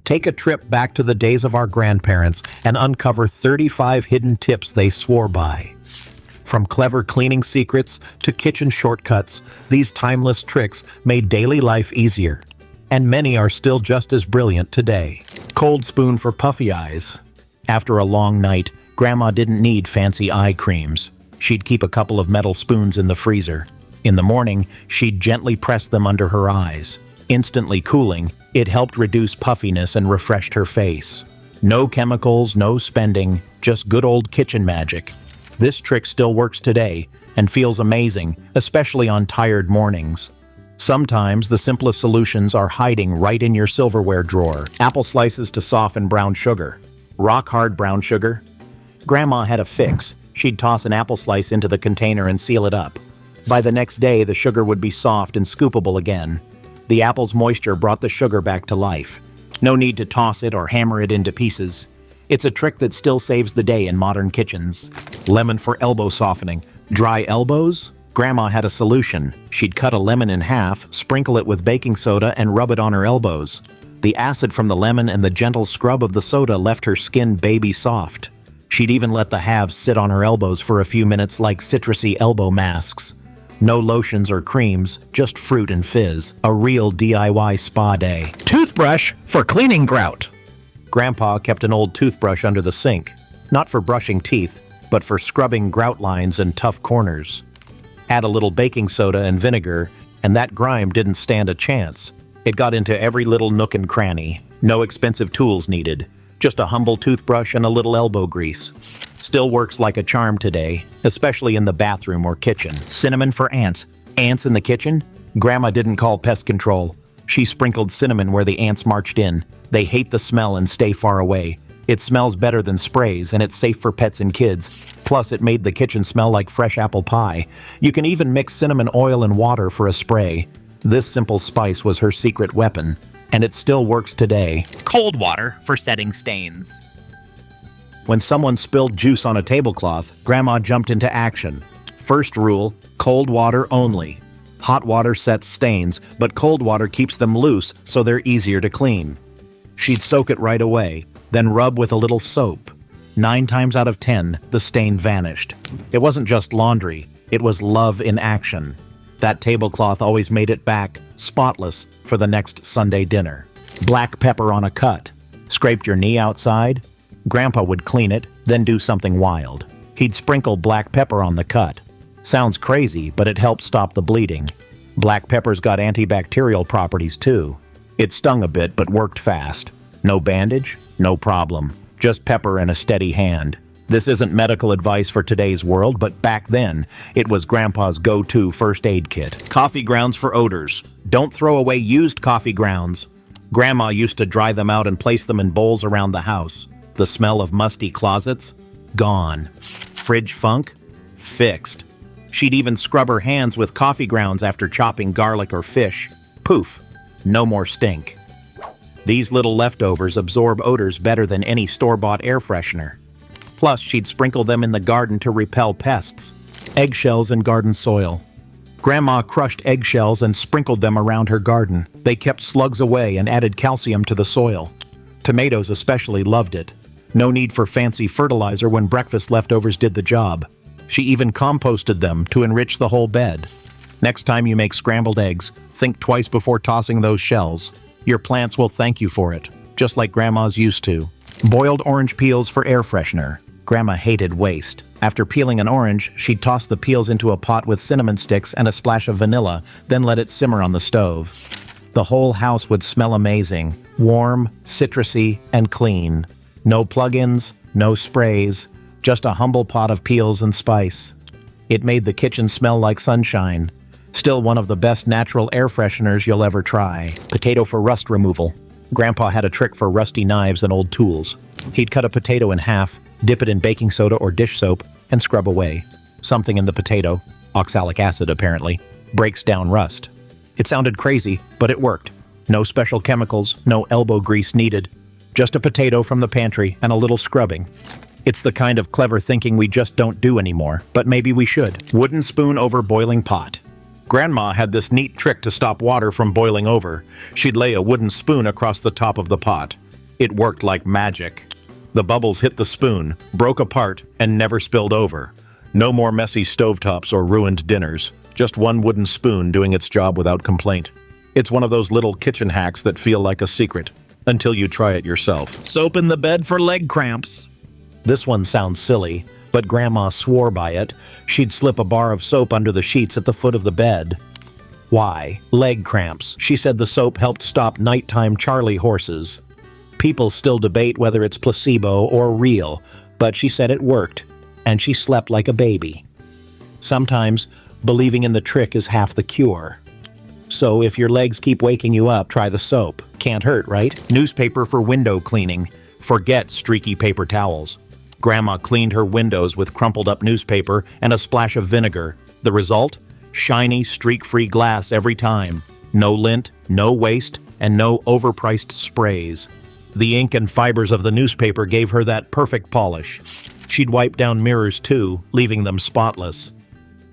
Take a trip back to the days of our grandparents and uncover 35 hidden tips they swore by. From clever cleaning secrets to kitchen shortcuts, these timeless tricks made daily life easier. And many are still just as brilliant today. Cold spoon for puffy eyes. After a long night, Grandma didn't need fancy eye creams. She'd keep a couple of metal spoons in the freezer. In the morning, she'd gently press them under her eyes. Instantly cooling, it helped reduce puffiness and refreshed her face. No chemicals, no spending, just good old kitchen magic. This trick still works today and feels amazing, especially on tired mornings. Sometimes the simplest solutions are hiding right in your silverware drawer. Apple slices to soften brown sugar. Rock-hard brown sugar? Grandma had a fix. She'd toss an apple slice into the container and seal it up. By the next day, the sugar would be soft and scoopable again. The apple's moisture brought the sugar back to life. No need to toss it or hammer it into pieces. It's a trick that still saves the day in modern kitchens. Lemon for elbow softening. Dry elbows? Grandma had a solution. She'd cut a lemon in half, sprinkle it with baking soda, and rub it on her elbows. The acid from the lemon and the gentle scrub of the soda left her skin baby soft. She'd even let the halves sit on her elbows for a few minutes like citrusy elbow masks. No lotions or creams, just fruit and fizz. A real DIY spa day. Toothbrush for cleaning grout. Grandpa kept an old toothbrush under the sink, not for brushing teeth, but for scrubbing grout lines and tough corners. Add a little baking soda and vinegar, and that grime didn't stand a chance. It got into every little nook and cranny. No expensive tools needed. Just a humble toothbrush and a little elbow grease. Still works like a charm today, especially in the bathroom or kitchen. Cinnamon for ants. Ants in the kitchen? Grandma didn't call pest control. She sprinkled cinnamon where the ants marched in. They hate the smell and stay far away. It smells better than sprays, and it's safe for pets and kids. Plus, it made the kitchen smell like fresh apple pie. You can even mix cinnamon oil and water for a spray. This simple spice was her secret weapon, and it still works today. Cold water for setting stains. When someone spilled juice on a tablecloth, Grandma jumped into action. First rule, cold water only. Hot water sets stains, but cold water keeps them loose so they're easier to clean. She'd soak it right away, then rub with a little soap. 9 times out of 10, the stain vanished. It wasn't just laundry, it was love in action. That tablecloth always made it back, spotless, for the next Sunday dinner. Black pepper on a cut. Scraped your knee outside? Grandpa would clean it, then do something wild. He'd sprinkle black pepper on the cut. Sounds crazy, but it helped stop the bleeding. Black pepper's got antibacterial properties too. It stung a bit, but worked fast. No bandage? No problem. Just pepper and a steady hand. This isn't medical advice for today's world, but back then, it was Grandpa's go-to first aid kit. Coffee grounds for odors. Don't throw away used coffee grounds. Grandma used to dry them out and place them in bowls around the house. The smell of musty closets? Gone. Fridge funk? Fixed. She'd even scrub her hands with coffee grounds after chopping garlic or fish. Poof. No more stink. These little leftovers absorb odors better than any store-bought air freshener. Plus, she'd sprinkle them in the garden to repel pests. Eggshells and garden soil. Grandma crushed eggshells and sprinkled them around her garden. They kept slugs away and added calcium to the soil. Tomatoes especially loved it. No need for fancy fertilizer when breakfast leftovers did the job. She even composted them to enrich the whole bed. Next time you make scrambled eggs, think twice before tossing those shells. Your plants will thank you for it, just like Grandma's used to. Boiled orange peels for air freshener. Grandma hated waste. After peeling an orange, she'd toss the peels into a pot with cinnamon sticks and a splash of vanilla, then let it simmer on the stove. The whole house would smell amazing, warm, citrusy, and clean. No plug-ins, no sprays, just a humble pot of peels and spice. It made the kitchen smell like sunshine. Still one of the best natural air fresheners you'll ever try. Potato for rust removal. Grandpa had a trick for rusty knives and old tools. He'd cut a potato in half, dip it in baking soda or dish soap, and scrub away. Something in the potato, oxalic acid apparently, breaks down rust. It sounded crazy, but it worked. No special chemicals, no elbow grease needed. Just a potato from the pantry and a little scrubbing. It's the kind of clever thinking we just don't do anymore, but maybe we should. Wooden spoon over boiling pot. Grandma had this neat trick to stop water from boiling over. She'd lay a wooden spoon across the top of the pot. It worked like magic. The bubbles hit the spoon, broke apart, and never spilled over. No more messy stovetops or ruined dinners. Just one wooden spoon doing its job without complaint. It's one of those little kitchen hacks that feel like a secret, until you try it yourself. Soap in the bed for leg cramps. This one sounds silly, but Grandma swore by it. She'd slip a bar of soap under the sheets at the foot of the bed. Why? Leg cramps. She said the soap helped stop nighttime Charlie horses. People still debate whether it's placebo or real, but she said it worked, and she slept like a baby. Sometimes, believing in the trick is half the cure. So if your legs keep waking you up, try the soap. Can't hurt, right? Newspaper for window cleaning. Forget streaky paper towels. Grandma cleaned her windows with crumpled up newspaper and a splash of vinegar. The result? Shiny, streak-free glass every time. No lint, no waste, and no overpriced sprays. The ink and fibers of the newspaper gave her that perfect polish. She'd wipe down mirrors too, leaving them spotless.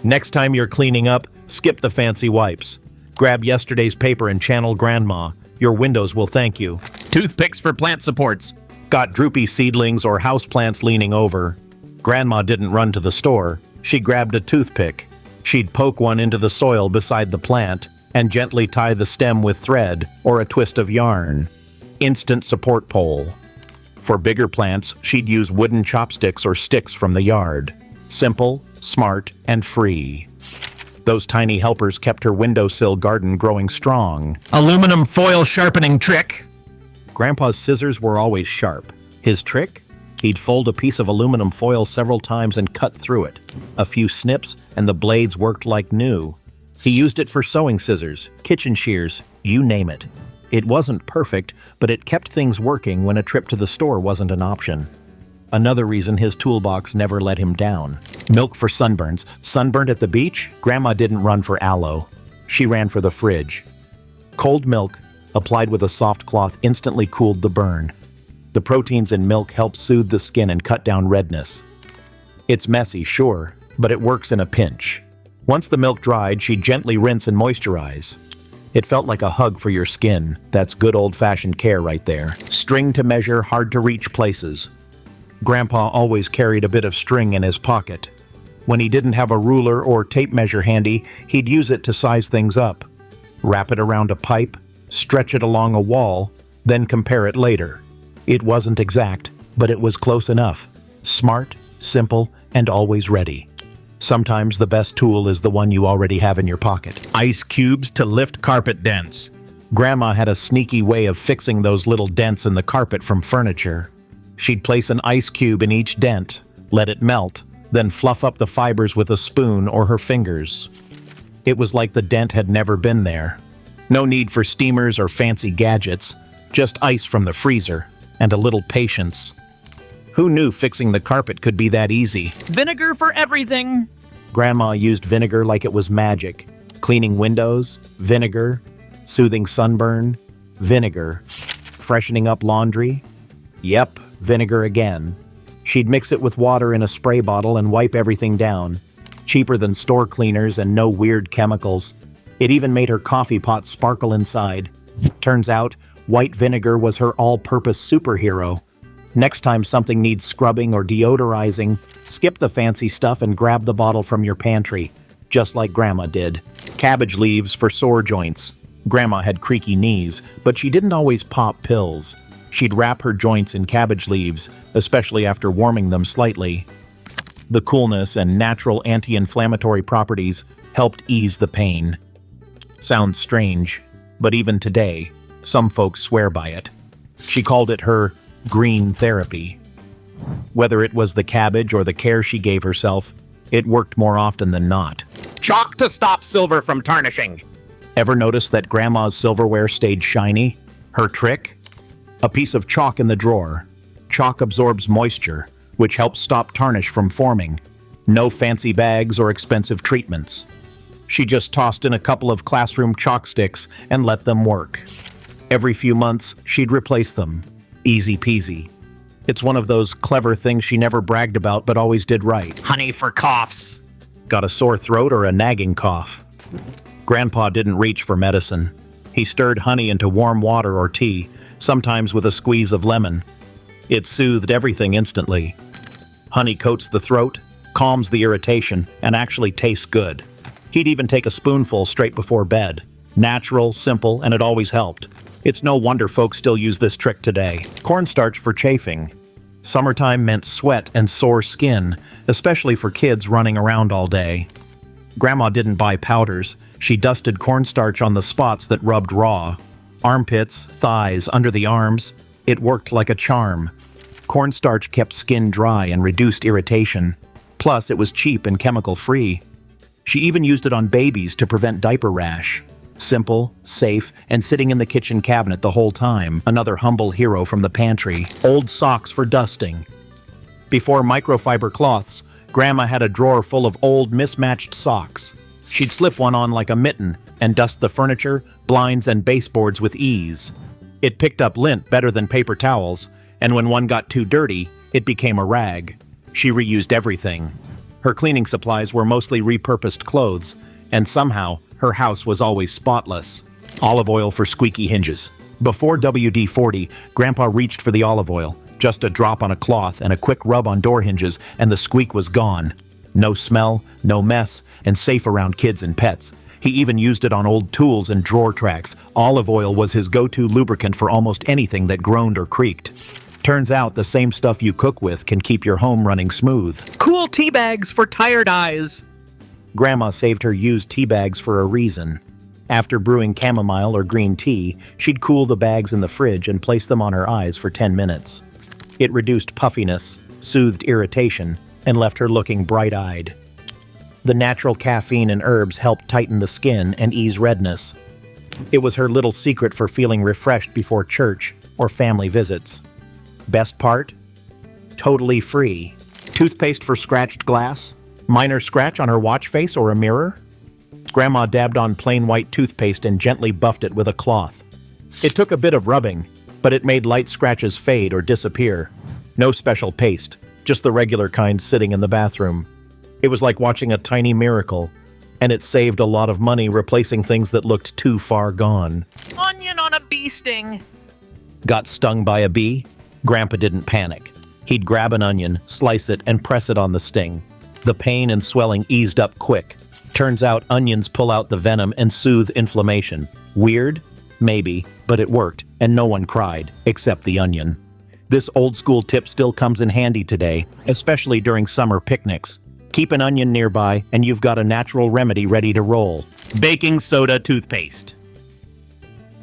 Next time you're cleaning up, skip the fancy wipes. Grab yesterday's paper and channel Grandma. Your windows will thank you. Toothpicks for plant supports. Got droopy seedlings or houseplants leaning over? Grandma didn't run to the store. She grabbed a toothpick. She'd poke one into the soil beside the plant and gently tie the stem with thread or a twist of yarn. Instant support pole. For bigger plants, she'd use wooden chopsticks or sticks from the yard. Simple, smart, and free. Those tiny helpers kept her windowsill garden growing strong. Aluminum foil sharpening trick. Grandpa's scissors were always sharp. His trick? He'd fold a piece of aluminum foil several times and cut through it. A few snips, and the blades worked like new. He used it for sewing scissors, kitchen shears, you name it. It wasn't perfect, but it kept things working when a trip to the store wasn't an option. Another reason his toolbox never let him down. Milk for sunburns. Sunburned at the beach? Grandma didn't run for aloe. She ran for the fridge. Cold milk, applied with a soft cloth, instantly cooled the burn. The proteins in milk help soothe the skin and cut down redness. It's messy, sure, but it works in a pinch. Once the milk dried, she'd gently rinse and moisturize. It felt like a hug for your skin. That's good old-fashioned care right there. String to measure hard-to-reach places. Grandpa always carried a bit of string in his pocket. When he didn't have a ruler or tape measure handy, he'd use it to size things up. Wrap it around a pipe, stretch it along a wall, then compare it later. It wasn't exact, but it was close enough. Smart, simple, and always ready. Sometimes the best tool is the one you already have in your pocket. Ice cubes to lift carpet dents. Grandma had a sneaky way of fixing those little dents in the carpet from furniture. She'd place an ice cube in each dent, let it melt, then fluff up the fibers with a spoon or her fingers. It was like the dent had never been there. No need for steamers or fancy gadgets, just ice from the freezer, and a little patience. Who knew fixing the carpet could be that easy? Vinegar for everything. Grandma used vinegar like it was magic. Cleaning windows, vinegar. Soothing sunburn, vinegar. Freshening up laundry, yep, vinegar again. She'd mix it with water in a spray bottle and wipe everything down. Cheaper than store cleaners and no weird chemicals. It even made her coffee pot sparkle inside. Turns out, white vinegar was her all-purpose superhero. Next time something needs scrubbing or deodorizing, skip the fancy stuff and grab the bottle from your pantry, just like Grandma did. Cabbage leaves for sore joints. Grandma had creaky knees, but she didn't always pop pills. She'd wrap her joints in cabbage leaves, especially after warming them slightly. The coolness and natural anti-inflammatory properties helped ease the pain. Sounds strange, but even today, some folks swear by it. She called it her green therapy. Whether it was the cabbage or the care she gave herself, it worked more often than not. Chalk to stop silver from tarnishing. Ever notice that Grandma's silverware stayed shiny? Her trick? A piece of chalk in the drawer. Chalk absorbs moisture, which helps stop tarnish from forming. No fancy bags or expensive treatments. She just tossed in a couple of classroom chalk sticks and let them work. Every few months, she'd replace them. Easy peasy. It's one of those clever things she never bragged about but always did right. Honey for coughs. Got a sore throat or a nagging cough? Grandpa didn't reach for medicine. He stirred honey into warm water or tea, sometimes with a squeeze of lemon. It soothed everything instantly. Honey coats the throat, calms the irritation, and actually tastes good. He'd even take a spoonful straight before bed. Natural, simple, and it always helped. It's no wonder folks still use this trick today. Cornstarch for chafing. Summertime meant sweat and sore skin, especially for kids running around all day. Grandma didn't buy powders. She dusted cornstarch on the spots that rubbed raw. Armpits, thighs, under the arms. It worked like a charm. Cornstarch kept skin dry and reduced irritation. Plus, it was cheap and chemical-free. She even used it on babies to prevent diaper rash. Simple, safe, and sitting in the kitchen cabinet the whole time. Another humble hero from the pantry. Old socks for dusting. Before microfiber cloths, Grandma had a drawer full of old mismatched socks. She'd slip one on like a mitten and dust the furniture, blinds, and baseboards with ease. It picked up lint better than paper towels, and when one got too dirty, it became a rag. She reused everything. Her cleaning supplies were mostly repurposed clothes, and somehow, her house was always spotless. Olive oil for squeaky hinges. Before WD-40, Grandpa reached for the olive oil. Just a drop on a cloth and a quick rub on door hinges, and the squeak was gone. No smell, no mess, and safe around kids and pets. He even used it on old tools and drawer tracks. Olive oil was his go-to lubricant for almost anything that groaned or creaked. Turns out the same stuff you cook with can keep your home running smooth. Cool tea bags for tired eyes. Grandma saved her used tea bags for a reason. After brewing chamomile or green tea, she'd cool the bags in the fridge and place them on her eyes for 10 minutes. It reduced puffiness, soothed irritation, and left her looking bright-eyed. The natural caffeine and herbs helped tighten the skin and ease redness. It was her little secret for feeling refreshed before church or family visits. Best part? Totally free. Toothpaste for scratched glass? Minor scratch on her watch face or a mirror? Grandma dabbed on plain white toothpaste and gently buffed it with a cloth. It took a bit of rubbing, but it made light scratches fade or disappear. No special paste, just the regular kind sitting in the bathroom. It was like watching a tiny miracle, and it saved a lot of money replacing things that looked too far gone. Onion on a bee sting. Got stung by a bee? Grandpa didn't panic. He'd grab an onion, slice it, and press it on the sting. The pain and swelling eased up quick. Turns out onions pull out the venom and soothe inflammation. Weird? Maybe, but it worked, and no one cried, except the onion. This old-school tip still comes in handy today, especially during summer picnics. Keep an onion nearby, and you've got a natural remedy ready to roll. Baking soda toothpaste.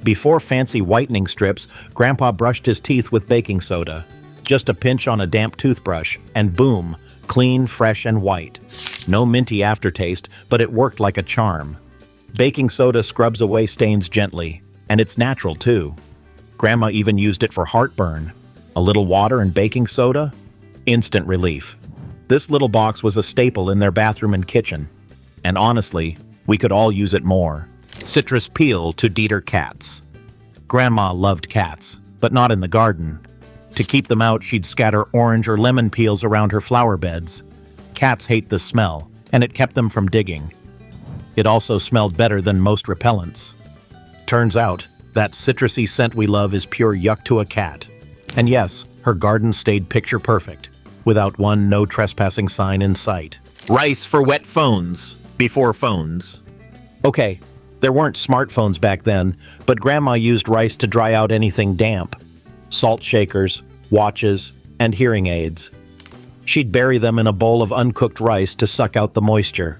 Before fancy whitening strips, Grandpa brushed his teeth with baking soda. Just a pinch on a damp toothbrush, and boom, clean, fresh, and white. No minty aftertaste, but it worked like a charm. Baking soda scrubs away stains gently, and it's natural too. Grandma even used it for heartburn. A little water and baking soda? Instant relief. This little box was a staple in their bathroom and kitchen. And honestly, we could all use it more. Citrus peel to deter cats. Grandma loved cats, but not in the garden. To keep them out, she'd scatter orange or lemon peels around her flower beds. Cats hate the smell, and it kept them from digging. It also smelled better than most repellents. Turns out, that citrusy scent we love is pure yuck to a cat. And yes, her garden stayed picture perfect, without one no trespassing sign in sight. Rice for wet phones. Before phones. Okay, there weren't smartphones back then, but Grandma used rice to dry out anything damp. Salt shakers, watches, and hearing aids. She'd bury them in a bowl of uncooked rice to suck out the moisture.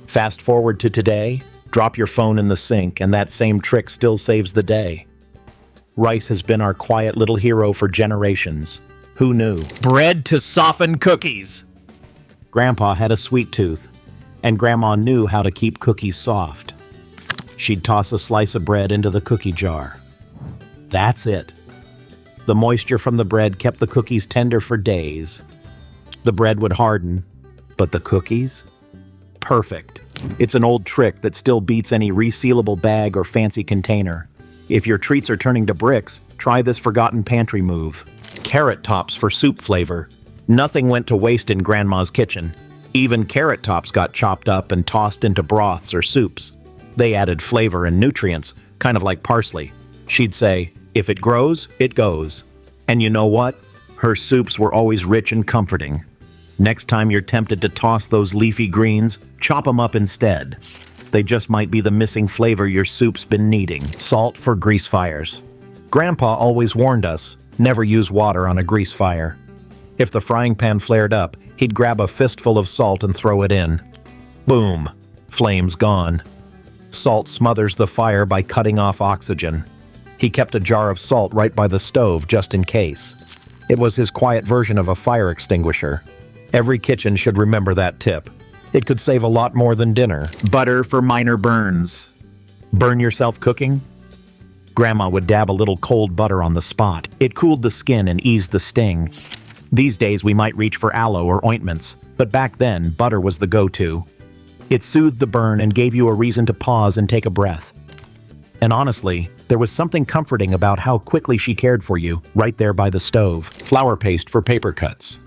Fast forward to today, drop your phone in the sink, and that same trick still saves the day. Rice has been our quiet little hero for generations. Who knew? Bread to soften cookies. Grandpa had a sweet tooth, and Grandma knew how to keep cookies soft. She'd toss a slice of bread into the cookie jar. That's it. The moisture from the bread kept the cookies tender for days. The bread would harden, but the cookies? Perfect. It's an old trick that still beats any resealable bag or fancy container. If your treats are turning to bricks, try this forgotten pantry move. Carrot tops for soup flavor. Nothing went to waste in Grandma's kitchen. Even carrot tops got chopped up and tossed into broths or soups. They added flavor and nutrients, kind of like parsley. She'd say, If it grows, it goes. And you know what? Her soups were always rich and comforting. Next time you're tempted to toss those leafy greens, chop 'em up instead. They just might be the missing flavor your soup's been needing. Salt for grease fires. Grandpa always warned us, never use water on a grease fire. If the frying pan flared up, he'd grab a fistful of salt and throw it in. Boom! Flames gone. Salt smothers the fire by cutting off oxygen. He kept a jar of salt right by the stove just in case. It was his quiet version of a fire extinguisher. Every kitchen should remember that tip. It could save a lot more than dinner. Butter for minor burns. Burn yourself cooking? Grandma would dab a little cold butter on the spot. It cooled the skin and eased the sting. These days we might reach for aloe or ointments, but back then butter was the go-to. It soothed the burn and gave you a reason to pause and take a breath. And honestly, there was something comforting about how quickly she cared for you, right there by the stove. Flour paste for paper cuts.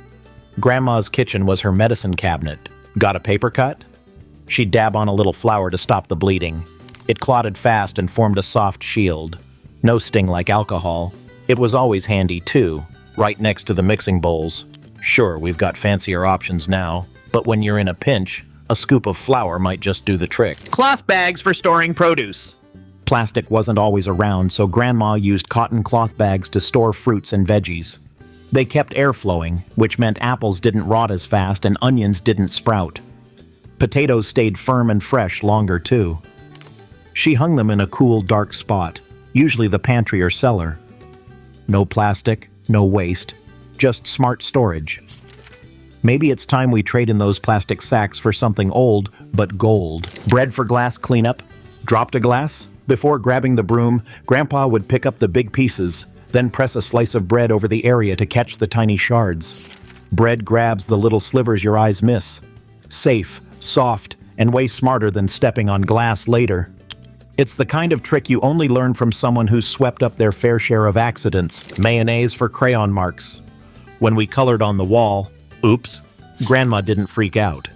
Grandma's kitchen was her medicine cabinet. Got a paper cut? She'd dab on a little flour to stop the bleeding. It clotted fast and formed a soft shield. No sting like alcohol. It was always handy too, right next to the mixing bowls. Sure, we've got fancier options now, but when you're in a pinch, a scoop of flour might just do the trick. Cloth bags for storing produce. Plastic wasn't always around, so Grandma used cotton cloth bags to store fruits and veggies. They kept air flowing, which meant apples didn't rot as fast and onions didn't sprout. Potatoes stayed firm and fresh longer too. She hung them in a cool, dark spot, usually the pantry or cellar. No plastic, no waste, just smart storage. Maybe it's time we trade in those plastic sacks for something old, but gold. Bread for glass cleanup? Dropped a glass? Before grabbing the broom, Grandpa would pick up the big pieces, then press a slice of bread over the area to catch the tiny shards. Bread grabs the little slivers your eyes miss. Safe, soft, and way smarter than stepping on glass later. It's the kind of trick you only learn from someone who's swept up their fair share of accidents. Mayonnaise for crayon marks. When we colored on the wall, oops, Grandma didn't freak out.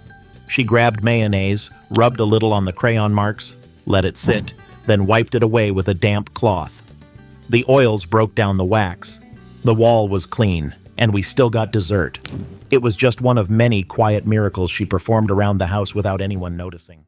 She grabbed mayonnaise, rubbed a little on the crayon marks, let it sit, then wiped it away with a damp cloth. The oils broke down the wax. The wall was clean, and we still got dessert. It was just one of many quiet miracles she performed around the house without anyone noticing.